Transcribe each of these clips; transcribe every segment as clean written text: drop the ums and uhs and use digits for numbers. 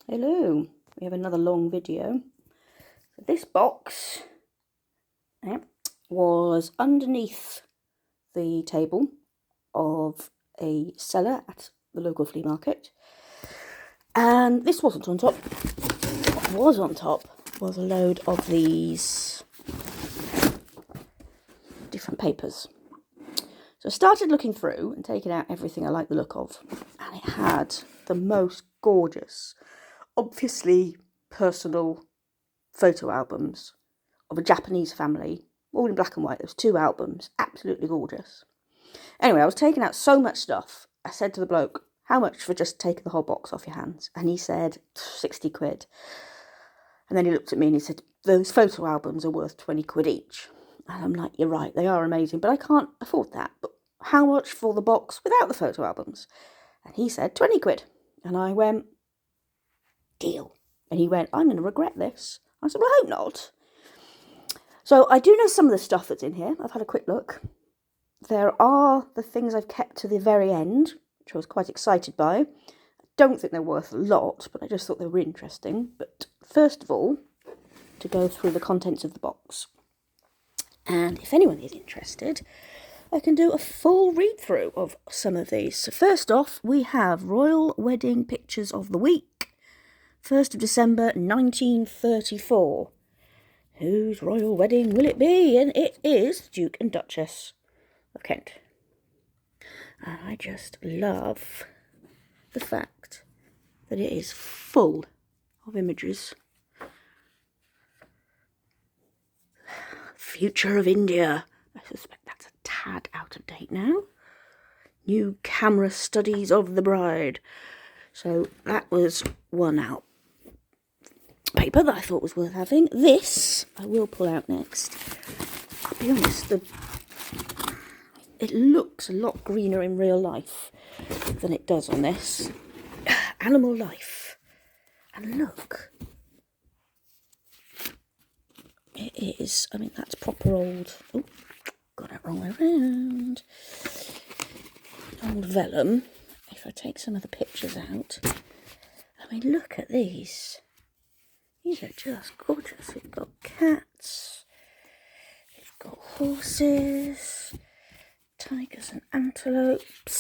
Hello, we have another long video. This box was underneath the table of a seller at the local flea market, and this wasn't on top. What was on top was a load of these different papers. So I started looking through and taking out everything I liked the look of, and it had the most gorgeous, obviously personal photo albums of a Japanese family, all in black and white. There was 2 albums, absolutely gorgeous. Anyway, I was taking out so much stuff. I said to the bloke, how much for just taking the whole box off your hands? And he said, 60 quid. And then he looked at me and he said, those photo albums are worth 20 quid each. And I'm like, you're right, they are amazing, but I can't afford that. But how much for the box without the photo albums? And he said, 20 quid. And I went, deal. And he went, I'm going to regret this. I said, well, I hope not. So I do know some of the stuff that's in here. I've had a quick look. There are the things I've kept to the very end, which I was quite excited by. I don't think they're worth a lot, but I just thought they were interesting. But first of all, to go through the contents of the box. And if anyone is interested, I can do a full read-through of some of these. So first off, we have Royal Wedding Pictures of the Week, 1st of December 1934. Whose royal wedding will it be? And it is the Duke and Duchess of Kent. And I just love the fact that it is full of images. Future of India. I suspect that's a tad out of date now. New camera studies of the bride. So that was one out. Paper that I thought was worth having. This I will pull out next. I'll be honest, it looks a lot greener in real life than it does on this. Animal Life. And look. It is, I mean, that's proper old. Oh, got it wrong way around. Old vellum. If I take some of the pictures out. I mean, look at these. These are just gorgeous. We've got cats, we've got horses, tigers and antelopes,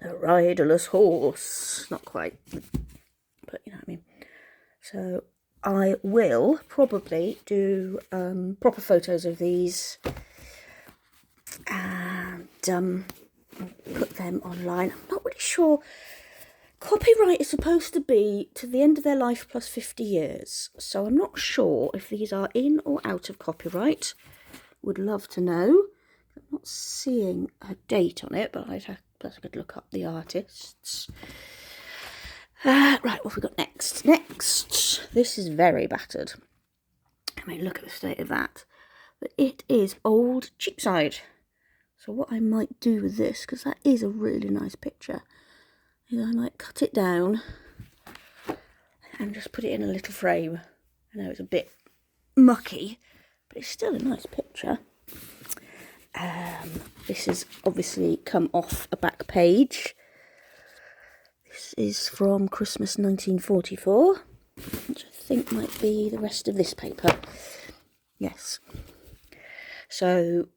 the riderless horse. Not quite, but you know what I mean. So I will probably do proper photos of these and put them online. I'm not really sure. Copyright is supposed to be to the end of their life plus 50 years. So I'm not sure if these are in or out of copyright. Would love to know. I'm not seeing a date on it, but I could look up the artists. Right, what have we got next? Next, this is very battered. I mean, look at the state of that. But it is old Cheapside. So what I might do with this, because that is a really nice picture, I might cut it down and just put it in a little frame. I know it's a bit mucky, but it's still a nice picture. This has obviously come off a back page. This is from Christmas 1944, which I think might be the rest of this paper. Yes. So,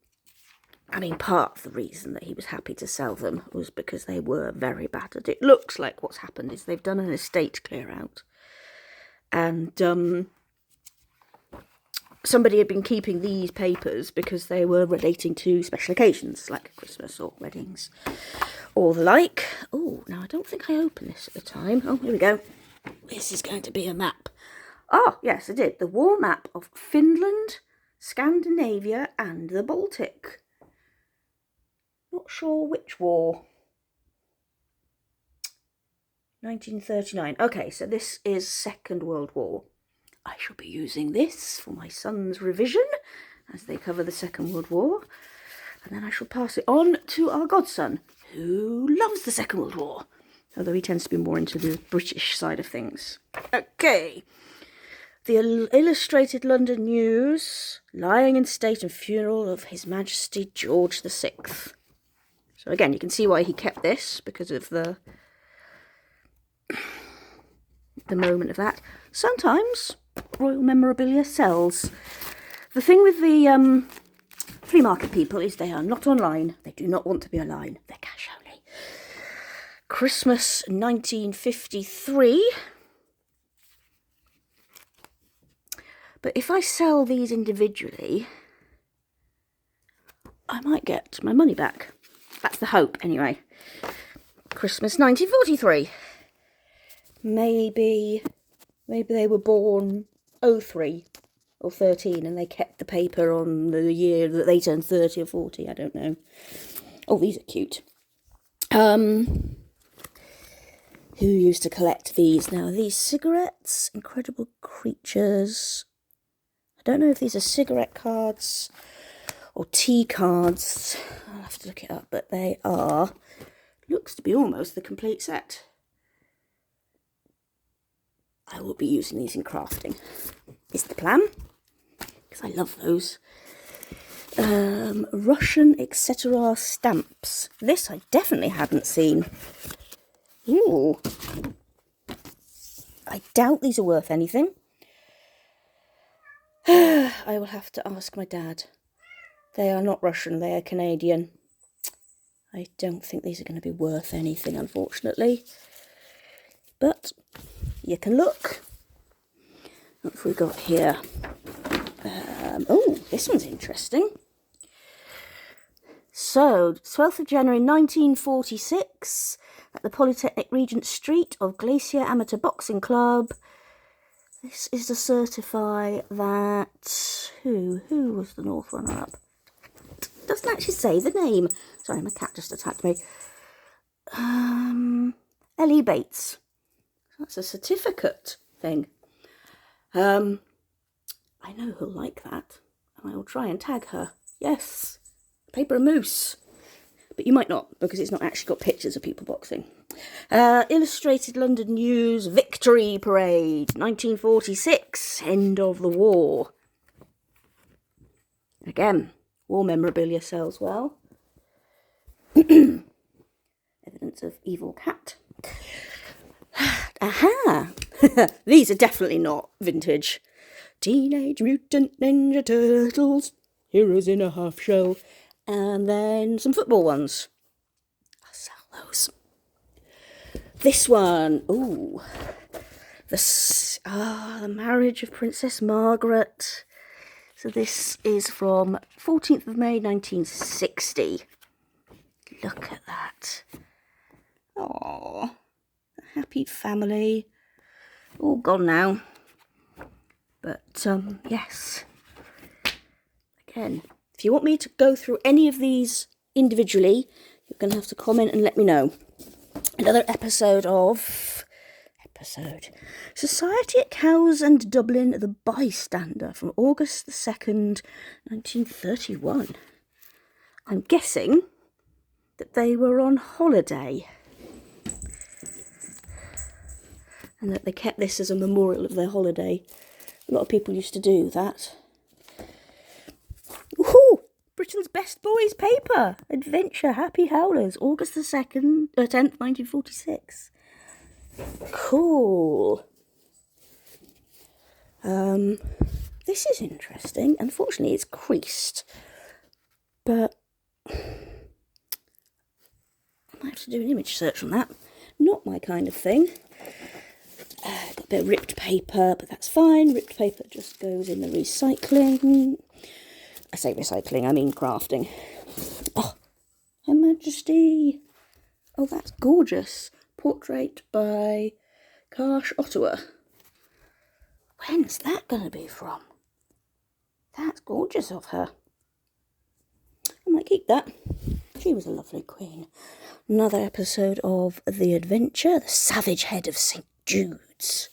I mean, part of the reason that he was happy to sell them was because they were very battered. It looks like what's happened is they've done an estate clear out. And somebody had been keeping these papers because they were relating to special occasions, like Christmas or weddings or the like. Oh, now I don't think I opened this at the time. Oh, here we go. This is going to be a map. Oh, yes, I did. The war map of Finland, Scandinavia and the Baltic. Not sure which war. 1939. Okay, so this is Second World War. I shall be using this for my son's revision as they cover the Second World War. And then I shall pass it on to our godson, who loves the Second World War, although he tends to be more into the British side of things. Okay. The Illustrated London News, lying in state and funeral of His Majesty George VI. So again, you can see why he kept this, because of the the moment of that. Sometimes royal memorabilia sells. The thing with the flea market people is they are not online. They do not want to be online. They're cash only. Christmas 1953. But if I sell these individually, I might get my money back. That's the hope, anyway. Christmas 1943. Maybe they were born 03 or 13 and they kept the paper on the year that they turned 30 or 40. I don't know. Oh, these are cute. Who used to collect these? Now, these cigarettes, Incredible Creatures. I don't know if these are cigarette cards or tea cards. I'll have to look it up, but they are. Looks to be almost the complete set. I will be using these in crafting, is the plan, because I love those. Russian etc. stamps. This I definitely hadn't seen. Ooh. I doubt these are worth anything. I will have to ask my dad. They are not Russian, they are Canadian. I don't think these are going to be worth anything, unfortunately. But you can look. What have we got here? Oh, this one's interesting. So, 12th of January 1946, at the Polytechnic Regent Street of Glacier Amateur Boxing Club. This is to certify that... Who was the North runner-up? Doesn't actually say the name. Sorry, my cat just attacked me. Ellie Bates. That's a certificate thing. I know who'll like that. And I will try and tag her. Yes. Paper and Moose. But you might not, because it's not actually got pictures of people boxing. Illustrated London News Victory Parade, 1946, end of the war. Again, war memorabilia sells well. Evidence of evil cat. Aha! These are definitely not vintage. Teenage Mutant Ninja Turtles, Heroes in a Half Shell, and then some football ones. I'll sell those. This one, ooh, the Marriage of Princess Margaret. So this is from 14th of May 1960. Look at that. Aww, a happy family. All gone now. But yes. Again, if you want me to go through any of these individually, you're going to have to comment and let me know. Another episode of Society at Cowes and Dublin, The Bystander, from August the 2nd, 1931. I'm guessing that they were on holiday and that they kept this as a memorial of their holiday. A lot of people used to do that. Woohoo! Britain's Best Boys paper. Adventure Happy Howlers. August the 10th, 1946. Cool. This is interesting. Unfortunately, it's creased. But I might have to do an image search on that. Not my kind of thing. Got a bit of ripped paper, but that's fine. Ripped paper just goes in the recycling. I say recycling, I mean crafting. Oh, Her Majesty. Oh, that's gorgeous. Portrait by Karsh Ottawa. When's that going to be from? That's gorgeous of her. I might keep that. She was a lovely queen. Another episode of The Adventure, The Savage Head of St. Jude's.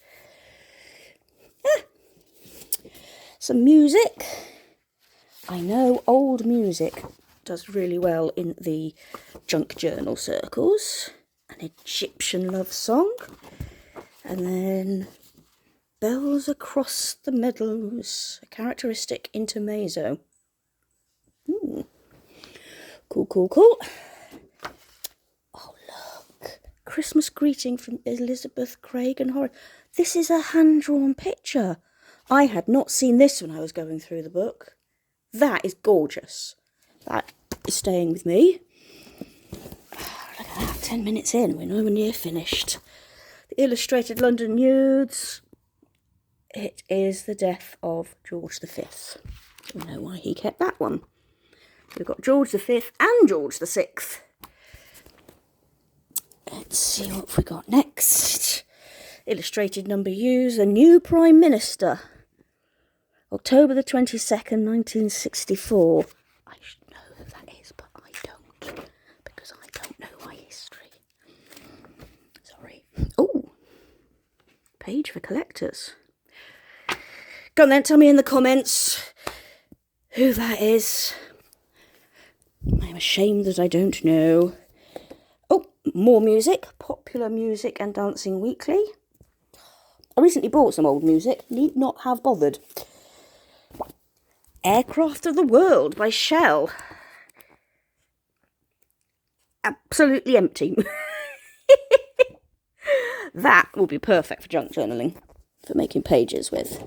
Some music. I know old music does really well in the junk journal circles. An Egyptian love song. And then Bells Across the Meadows, a characteristic intermezzo. Cool. Oh, look. Christmas greeting from Elizabeth, Craig and Horace. This is a hand-drawn picture. I had not seen this when I was going through the book. That is gorgeous. That is staying with me. Look at that, 10 minutes in, we're nowhere near finished. The Illustrated London Nudes. It is the death of George V. We know why he kept that one. We've got George V and George VI. Let's see what we got next. Illustrated number U's, a new Prime Minister. October the 22nd, 1964. I should know who that is, but I don't, because I don't know my history. Sorry. Oh, page for collectors. Go on then, tell me in the comments who that is. I'm ashamed that I don't know. Oh, more music. Popular Music and Dancing Weekly. I recently bought some old music. Need not have bothered. Aircraft of the World by Shell. Absolutely empty. That will be perfect for junk journaling. For making pages with.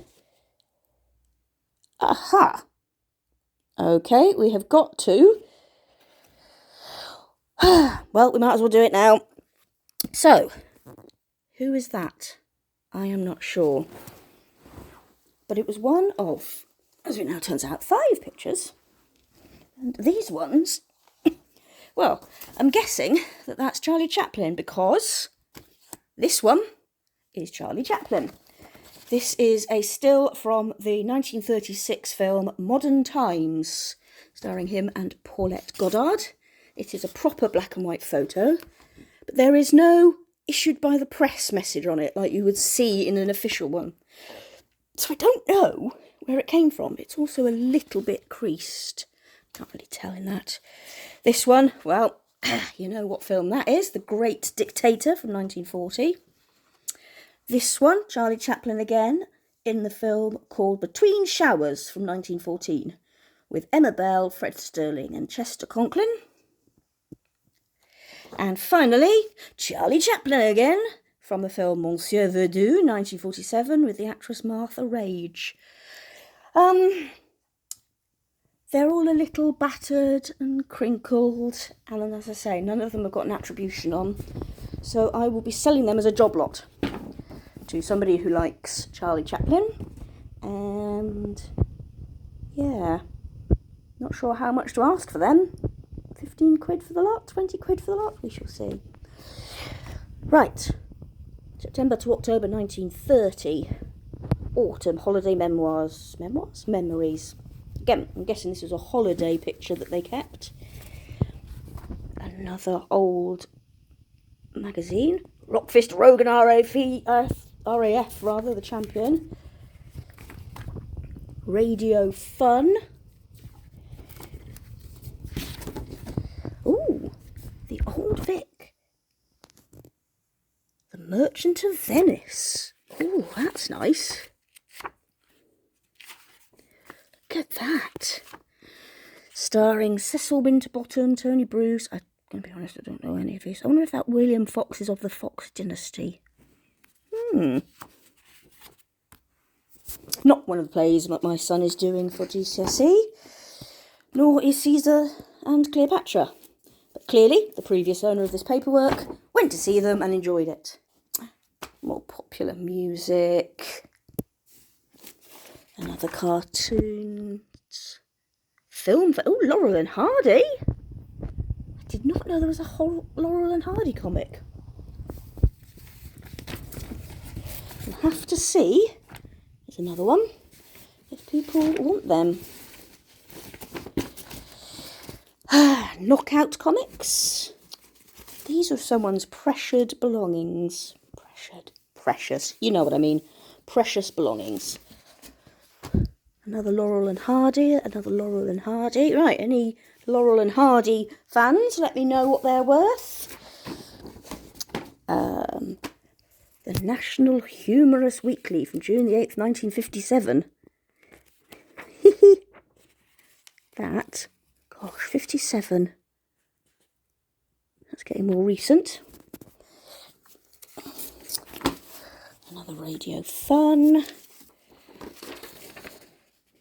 Aha. Okay, we have got to. Well, we might as well do it now. So, who is that? I am not sure. But it was one of, as it now turns out, 5 pictures. And these ones, well, I'm guessing that that's Charlie Chaplin, because this one is Charlie Chaplin. This is a still from the 1936 film Modern Times, starring him and Paulette Goddard. It is a proper black and white photo, but there is no issued by the press message on it like you would see in an official one. So I don't know where it came from. It's also a little bit creased. Can't really tell in that. This one, well, you know what film that is. The Great Dictator from 1940. This one, Charlie Chaplin again, in the film called Between Showers from 1914, with Emma Bell, Fred Sterling and Chester Conklin. And finally, Charlie Chaplin again, from the film Monsieur Verdoux, 1947, with the actress Martha Rage. They're all a little battered and crinkled, and as I say, none of them have got an attribution on. So I will be selling them as a job lot to somebody who likes Charlie Chaplin. And yeah, not sure how much to ask for them. 15 quid for the lot, 20 quid for the lot, we shall see. Right, September to October 1930, autumn holiday memoirs, memories. Again, I'm guessing this was a holiday picture that they kept. Another old magazine, Rockfist Rogan RAF, the champion. Radio Fun. Ooh, the Old Vic. The Merchant of Venice. Ooh, that's nice. Look at that. Starring Cecil Winterbottom, Tony Bruce. I'm going to be honest, I don't know any of these. I wonder if that William Fox is of the Fox dynasty. Not one of the plays that my son is doing for GCSE, nor is Caesar and Cleopatra. But clearly, the previous owner of this paperwork went to see them and enjoyed it. More popular music. Another cartoon. Film. Oh, Laurel and Hardy. I did not know there was a whole Laurel and Hardy comic. We'll have to see. There's another one. If people want them. Knockout Comics. These are someone's pressured belongings. Precious. You know what I mean. Precious belongings. Another Laurel and Hardy. Right, any Laurel and Hardy fans, let me know what they're worth. The National Humorous Weekly from June the 8th, 1957. That, gosh, 57. That's getting more recent. Another Radio Fun.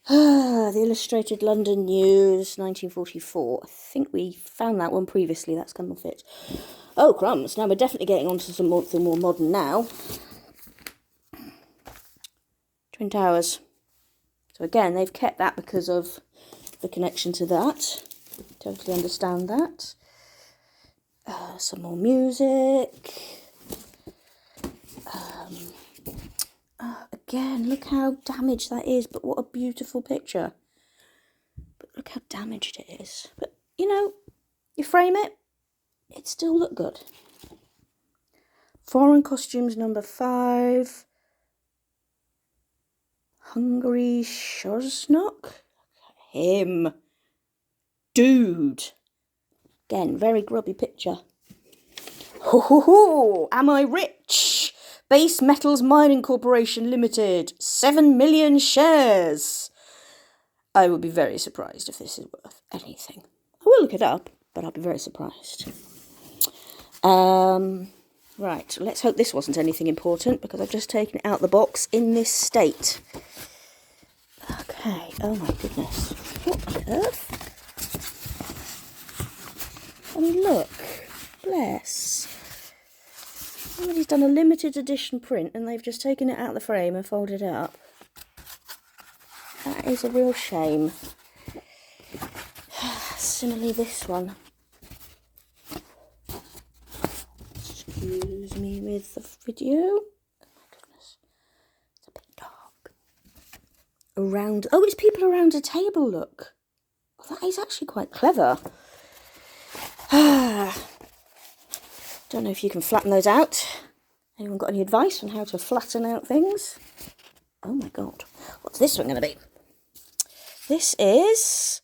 The Illustrated London News, 1944. I think we found that one previously. That's come off it. Oh, crumbs. Now we're definitely getting onto something more modern now. Twin Towers. So again, they've kept that because of the connection to that. Totally understand that. Some more music. Again, look how damaged that is, but what a beautiful picture. But look how damaged it is. But, you know, you frame it, it still look good. Foreign costumes number 5. Hungary Shoznok. Him. Dude. Again, very grubby picture. Ho ho ho! Am I rich? Base Metals Mining Corporation Limited. 7 million shares. I would be very surprised if this is worth anything. I will look it up, but I'll be very surprised. Right, let's hope this wasn't anything important, because I've just taken it out the box in this state. Okay, oh my goodness. What on earth? I mean, look. Bless. Somebody's done a limited edition print and they've just taken it out of the frame and folded it up. That is a real shame. Similarly, this one. Excuse me with the video. Oh my goodness. It's a bit dark. Around. Oh, it's people around a table, look. Oh, that is actually quite clever. Don't know if you can flatten those out. Anyone got any advice on how to flatten out things? Oh my god. What's this one going to be? This is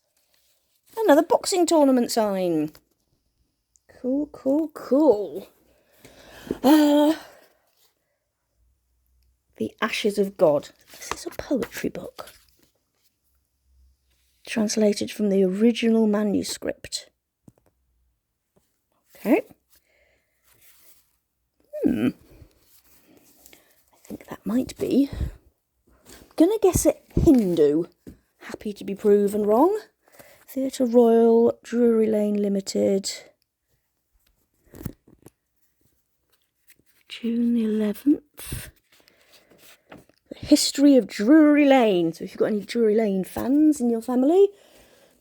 another boxing tournament sign. Cool, cool, cool. The Ashes of God. This is a poetry book. Translated from the original manuscript. Okay. I think that might be. I'm gonna guess it Hindu. Happy to be proven wrong. Theatre Royal, Drury Lane Limited. June the 11th. The history of Drury Lane. So if you've got any Drury Lane fans in your family,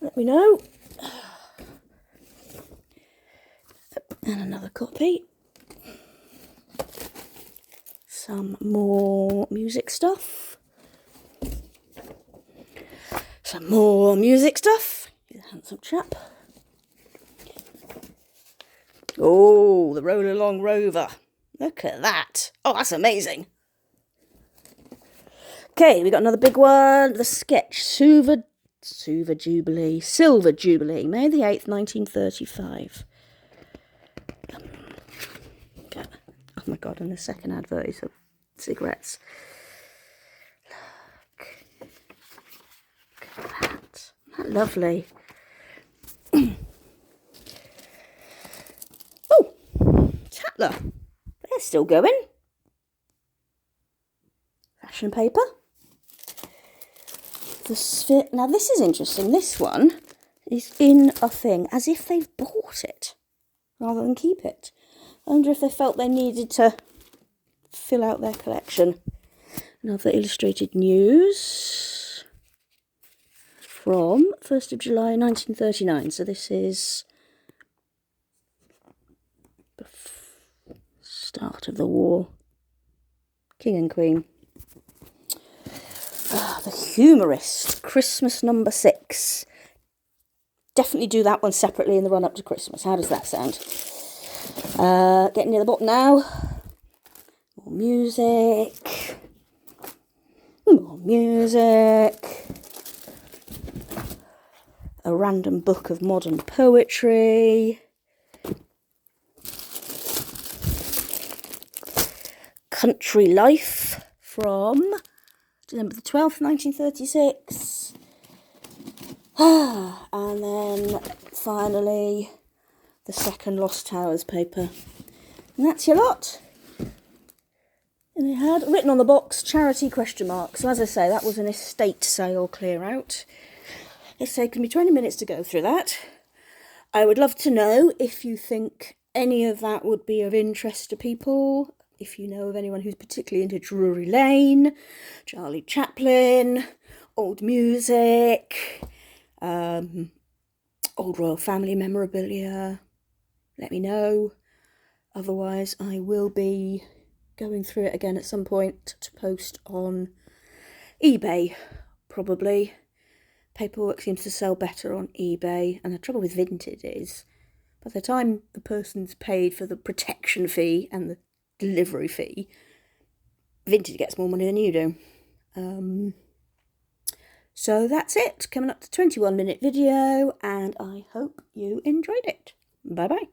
let me know. And another copy. Some more music stuff. Some more music stuff. He's a handsome chap. Oh, the Roll Along Rover. Look at that. Oh, that's amazing. Okay, we got another big one. The sketch. Silver Jubilee. May the 8th, 1935. Okay. Oh my god, and the second advert is of cigarettes. Look at that. Isn't that lovely? Oh, Tatler. They're still going. Fashion paper. The sphere. Now this is interesting. This one is in a thing as if they've bought it rather than keep it. I wonder if they felt they needed to fill out their collection. Another Illustrated News from 1st of July 1939. So this is the start of the war. King and Queen. The Humorist, Christmas number 6. Definitely do that one separately in the run-up to Christmas. How does that sound? Getting near the bottom now. More music. More music. A random book of modern poetry. Country Life from December the 12th, 1936. And then finally the second Lost Towers paper. And that's your lot. In It had written on the box, charity question mark. So as I say, that was an estate sale clear out. It's taken me 20 minutes to go through that. I would love to know if you think any of that would be of interest to people. If you know of anyone who's particularly into Drury Lane, Charlie Chaplin, old music, old royal family memorabilia, let me know. Otherwise, I will be going through it again at some point to post on eBay, probably. Paperwork seems to sell better on eBay, and the trouble with vintage is, by the time the person's paid for the protection fee and the delivery fee, vintage gets more money than you do. So that's it, coming up to 21-minute video, and I hope you enjoyed it. Bye bye.